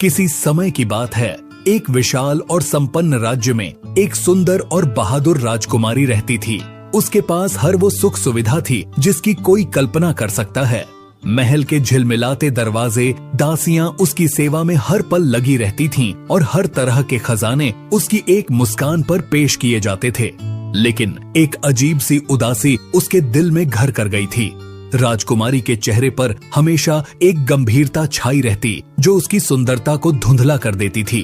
किसी समय की बात है। एक विशाल और संपन्न राज्य में एक सुंदर और बहादुर राजकुमारी रहती थी। उसके पास हर वो सुख सुविधा थी जिसकी कोई कल्पना कर सकता है। महल के झिलमिलाते दरवाजे, दासियां उसकी सेवा में हर पल लगी रहती थीं और हर तरह के खजाने उसकी एक मुस्कान पर पेश किए जाते थे। लेकिन एक अजीब सी उदासी उसके दिल में घर कर गई थी। राजकुमारी के चेहरे पर हमेशा एक गंभीरता छाई रहती जो उसकी सुंदरता को धुंधला कर देती थी।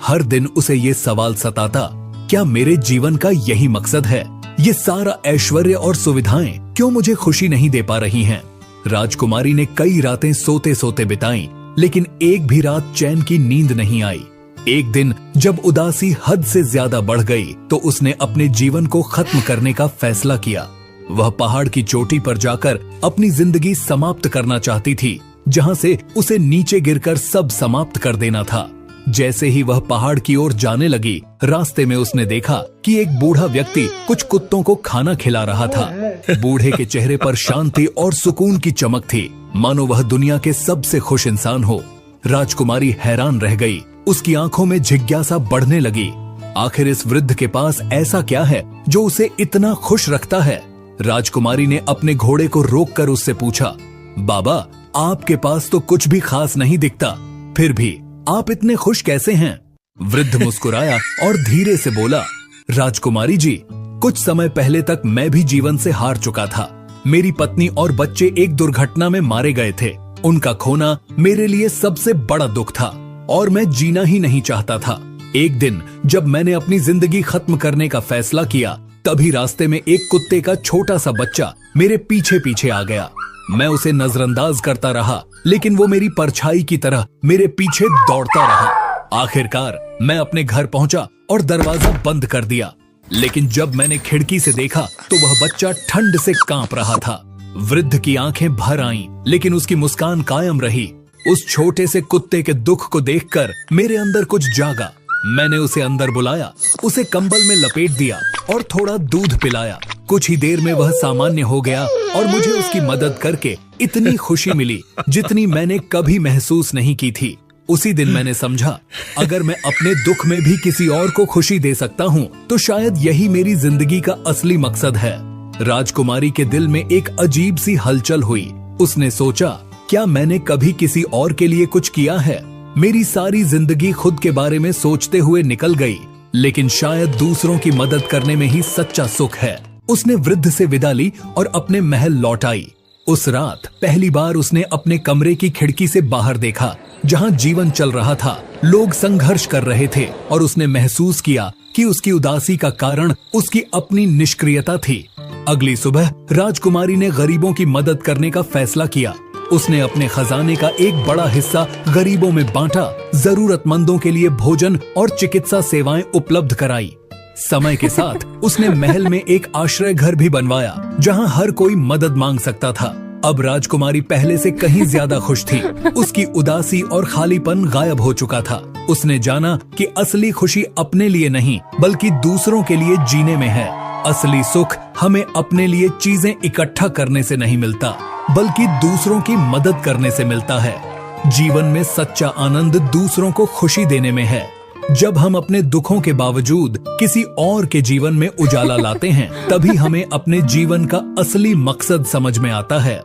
हर दिन उसे ये सवाल सताता, क्या मेरे जीवन का यही मकसद है? ये सारा ऐश्वर्य और सुविधाएं क्यों मुझे खुशी नहीं दे पा रही हैं? राजकुमारी ने कई रातें सोते सोते बिताई, लेकिन एक भी रात चैन की नींद नहीं आई। एक दिन जब उदासी हद से ज्यादा बढ़ गई तो उसने अपने जीवन को खत्म करने का फैसला किया। वह पहाड़ की चोटी पर जाकर अपनी जिंदगी समाप्त करना चाहती थी, जहां से उसे नीचे गिरकर सब समाप्त कर देना था। जैसे ही वह पहाड़ की ओर जाने लगी, रास्ते में उसने देखा कि एक बूढ़ा व्यक्ति कुछ कुत्तों को खाना खिला रहा था। बूढ़े के चेहरे पर शांति और सुकून की चमक थी, मानो वह दुनिया के सबसे खुश इंसान हो। राजकुमारी हैरान रह गई। उसकी आंखों में जिज्ञासा बढ़ने लगी। आखिर इस वृद्ध के पास ऐसा क्या है जो उसे इतना खुश रखता है? राजकुमारी ने अपने घोड़े को रोककर उससे पूछा, बाबा, आपके पास तो कुछ भी खास नहीं दिखता, फिर भी आप इतने खुश कैसे हैं? वृद्ध मुस्कुराया और धीरे से बोला, राजकुमारी जी, कुछ समय पहले तक मैं भी जीवन से हार चुका था। मेरी पत्नी और बच्चे एक दुर्घटना में मारे गए थे। उनका खोना मेरे लिए सबसे बड़ा दुख था और मैं जीना ही नहीं चाहता था। एक दिन जब मैंने अपनी जिंदगी खत्म करने का फैसला किया, तभी रास्ते में एक कुत्ते का छोटा सा बच्चा मेरे पीछे पीछे आ गया। मैं उसे नजरअंदाज करता रहा, लेकिन वो मेरी परछाई की तरह मेरे पीछे दौड़ता रहा। आखिरकार मैं अपने घर पहुंचा और दरवाजा बंद कर दिया, लेकिन जब मैंने खिड़की से देखा तो वह बच्चा ठंड से कांप रहा था। वृद्ध की आंखें भर आईं, लेकिन उसकी मुस्कान कायम रही। उस छोटे से कुत्ते के दुख को देखकर मेरे अंदर कुछ जागा। मैंने उसे अंदर बुलाया, उसे कंबल में लपेट दिया और थोड़ा दूध पिलाया। कुछ ही देर में वह सामान्य हो गया और मुझे उसकी मदद करके इतनी खुशी मिली जितनी मैंने कभी महसूस नहीं की थी। उसी दिन मैंने समझा, अगर मैं अपने दुख में भी किसी और को खुशी दे सकता हूँ तो शायद यही मेरी जिंदगी का असली मकसद है। राजकुमारी के दिल में एक अजीब सी हलचल हुई। उसने सोचा, क्या मैंने कभी किसी और के लिए कुछ किया है? मेरी सारी जिंदगी खुद के बारे में सोचते हुए निकल गई, लेकिन शायद दूसरों की मदद करने में ही सच्चा सुख है। उसने वृद्ध से विदा ली और अपने महल लौट आई। उस रात पहली बार उसने अपने कमरे की खिड़की से बाहर देखा, जहां जीवन चल रहा था। लोग संघर्ष कर रहे थे और उसने महसूस किया कि उसकी उदासी का कारण उसकी अपनी निष्क्रियता थी। अगली सुबह राजकुमारी ने गरीबों की मदद करने का फैसला किया। उसने अपने खजाने का एक बड़ा हिस्सा गरीबों में बांटा, जरूरतमंदों के लिए भोजन और चिकित्सा सेवाएं उपलब्ध कराई। समय के साथ उसने महल में एक आश्रय घर भी बनवाया, जहां हर कोई मदद मांग सकता था। अब राजकुमारी पहले से कहीं ज्यादा खुश थी। उसकी उदासी और खालीपन गायब हो चुका था। उसने जाना कि असली खुशी अपने लिए नहीं, बल्कि दूसरों के लिए जीने में है। असली सुख हमें अपने लिए चीजें इकट्ठा करने से नहीं मिलता, बल्कि दूसरों की मदद करने से मिलता है। जीवन में सच्चा आनंद दूसरों को खुशी देने में है। जब हम अपने दुखों के बावजूद किसी और के जीवन में उजाला लाते हैं, तभी हमें अपने जीवन का असली मकसद समझ में आता है।